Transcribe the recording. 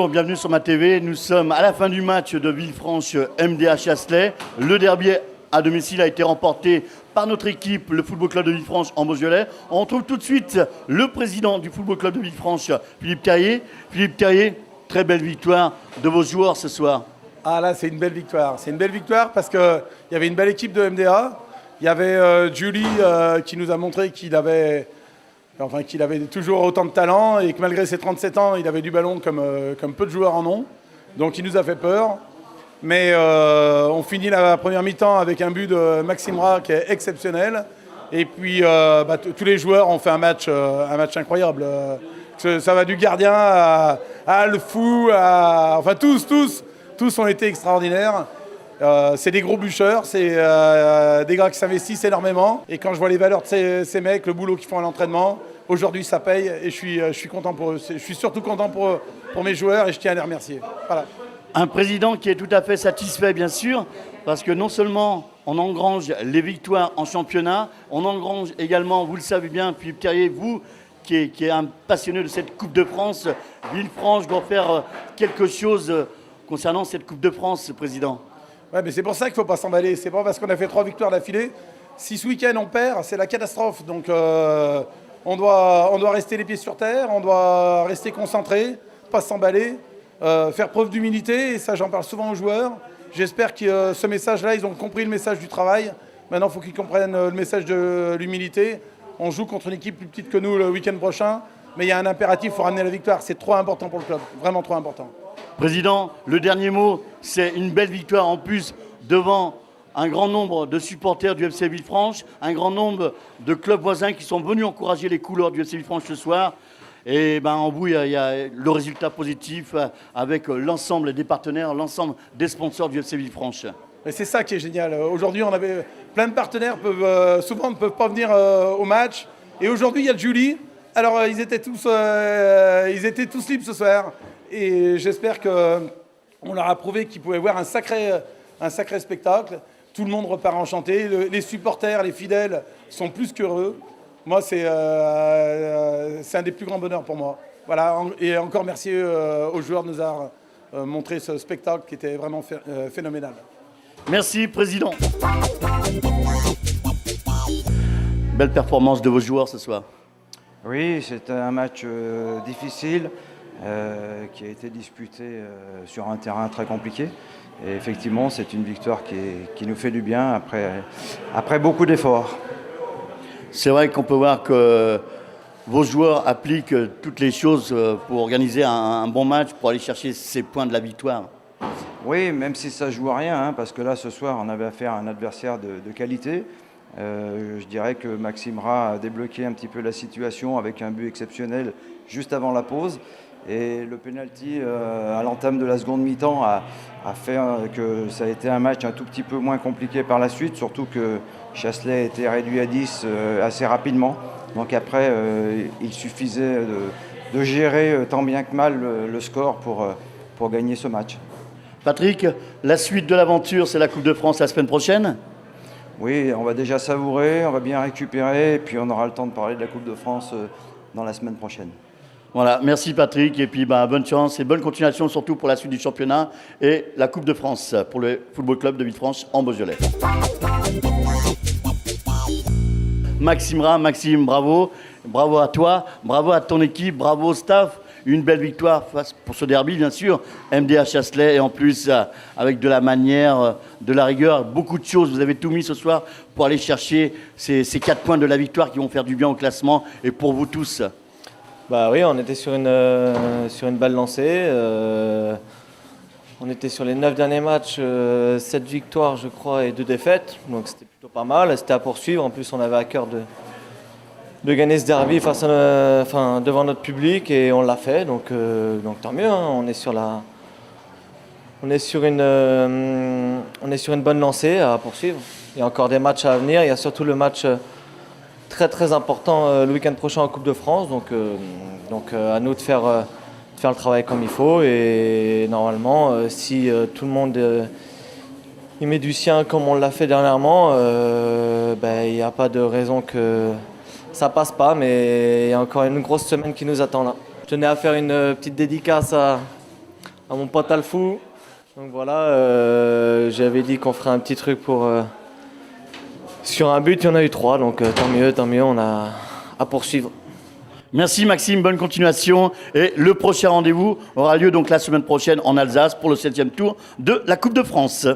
Bonjour, bienvenue sur ma TV. Nous sommes à la fin du match de Villefranche MDA Chasselet. Le derby à domicile a été remporté par notre équipe, le Football Club de Villefranche en Beaujolais. On retrouve tout de suite le président du Football Club de Villefranche, Philippe Carrier. Philippe Carrier, très belle victoire de vos joueurs ce soir. Ah là, c'est une belle victoire. C'est une belle victoire parce qu'il y avait une belle équipe de MDA. Il y avait Julie qui nous a montré qu'il avait toujours autant de talent et que malgré ses 37 ans, il avait du ballon comme peu de joueurs en ont. Donc il nous a fait peur. Mais on finit la première mi-temps avec un but de Maxime Ra qui est exceptionnel. Et puis tous les joueurs ont fait un match incroyable. Ça va du gardien à Alfou, enfin tous ont été extraordinaires. C'est des gros bûcheurs, c'est des gars qui s'investissent énormément. Et quand je vois les valeurs de ces mecs, le boulot qu'ils font à l'entraînement, aujourd'hui ça paye et je suis content pour eux. Je suis surtout content pour mes joueurs et je tiens à les remercier. Voilà. Un président qui est tout à fait satisfait, bien sûr, parce que non seulement on engrange les victoires en championnat, on engrange également, vous le savez bien, Philippe Carrier, vous qui est un passionné de cette Coupe de France, Villefranche doit faire quelque chose concernant cette Coupe de France, président. Ouais, mais c'est pour ça qu'il ne faut pas s'emballer. C'est pas parce qu'on a fait 3 victoires d'affilée. Si ce week-end on perd, c'est la catastrophe. Donc on doit rester les pieds sur terre, on doit rester concentré, pas s'emballer, faire preuve d'humilité. Et ça, j'en parle souvent aux joueurs. J'espère que ce message-là, ils ont compris le message du travail. Maintenant, il faut qu'ils comprennent le message de l'humilité. On joue contre une équipe plus petite que nous le week-end prochain. Mais il y a un impératif, il faut ramener la victoire. C'est trop important pour le club, vraiment trop important. Président, le dernier mot, c'est une belle victoire en plus devant un grand nombre de supporters du FC Villefranche, un grand nombre de clubs voisins qui sont venus encourager les couleurs du FC Villefranche ce soir. Et en bout, il y a le résultat positif avec l'ensemble des partenaires, l'ensemble des sponsors du FC Villefranche. Et c'est ça qui est génial. Aujourd'hui, on avait plein de partenaires, souvent ne peuvent pas venir au match. Et aujourd'hui, il y a Julie. Alors, ils étaient tous libres ce soir. Et j'espère qu'on leur a prouvé qu'ils pouvaient voir un sacré spectacle. Tout le monde repart enchanté. Les supporters, les fidèles sont plus qu'heureux. Moi, c'est un des plus grands bonheurs pour moi. Voilà. Et encore merci aux joueurs de nous avoir montré ce spectacle qui était vraiment phénoménal. Merci, président. Belle performance de vos joueurs ce soir. Oui, c'était un match difficile qui a été disputé sur un terrain très compliqué. Et effectivement, c'est une victoire qui nous fait du bien après beaucoup d'efforts. C'est vrai qu'on peut voir que vos joueurs appliquent toutes les choses pour organiser un bon match, pour aller chercher ces points de la victoire. Oui, même si ça ne joue à rien, parce que là, ce soir, on avait affaire à un adversaire de qualité. Je dirais que Maxime Ra a débloqué un petit peu la situation avec un but exceptionnel juste avant la pause. Et le penalty à l'entame de la seconde mi-temps a fait que ça a été un match un tout petit peu moins compliqué par la suite, surtout que Chasselet a été réduit à 10 assez rapidement. Donc après, il suffisait de gérer tant bien que mal le score pour gagner ce match. Patrick, la suite de l'aventure, c'est la Coupe de France la semaine prochaine ? Oui, on va déjà savourer, on va bien récupérer, et puis on aura le temps de parler de la Coupe de France dans la semaine prochaine. Voilà, merci Patrick, et puis bonne chance et bonne continuation surtout pour la suite du championnat et la Coupe de France pour le Football Club de Villefranche en Beaujolais. Maxime Ra, Maxime, bravo à toi, bravo à ton équipe, bravo au staff. Une belle victoire pour ce derby, bien sûr. MDA Chasselet et en plus avec de la manière, de la rigueur, beaucoup de choses. Vous avez tout mis ce soir pour aller chercher ces 4 points de la victoire qui vont faire du bien au classement et pour vous tous. Oui, on était sur une balle lancée. On était sur les 9 derniers matchs, 7 victoires, je crois, et 2 défaites. Donc c'était plutôt pas mal. C'était à poursuivre. En plus, on avait à cœur de gagner ce derby devant notre public et on l'a fait. Donc tant mieux. Hein. On est sur une bonne lancée à poursuivre. Il y a encore des matchs à venir. Il y a surtout le match très très important le week-end prochain en Coupe de France. Donc à nous de faire le travail comme il faut. Et normalement, si tout le monde il met du sien comme on l'a fait dernièrement, il n'y a pas de raison que ça passe pas, mais il y a encore une grosse semaine qui nous attend là. Je tenais à faire une petite dédicace à à mon pote Alfou. Donc voilà, j'avais dit qu'on ferait un petit truc pour... sur un but, il y en a eu 3, donc tant mieux, on a à poursuivre. Merci Maxime, bonne continuation. Et le prochain rendez-vous aura lieu donc la semaine prochaine en Alsace pour le 7e tour de la Coupe de France.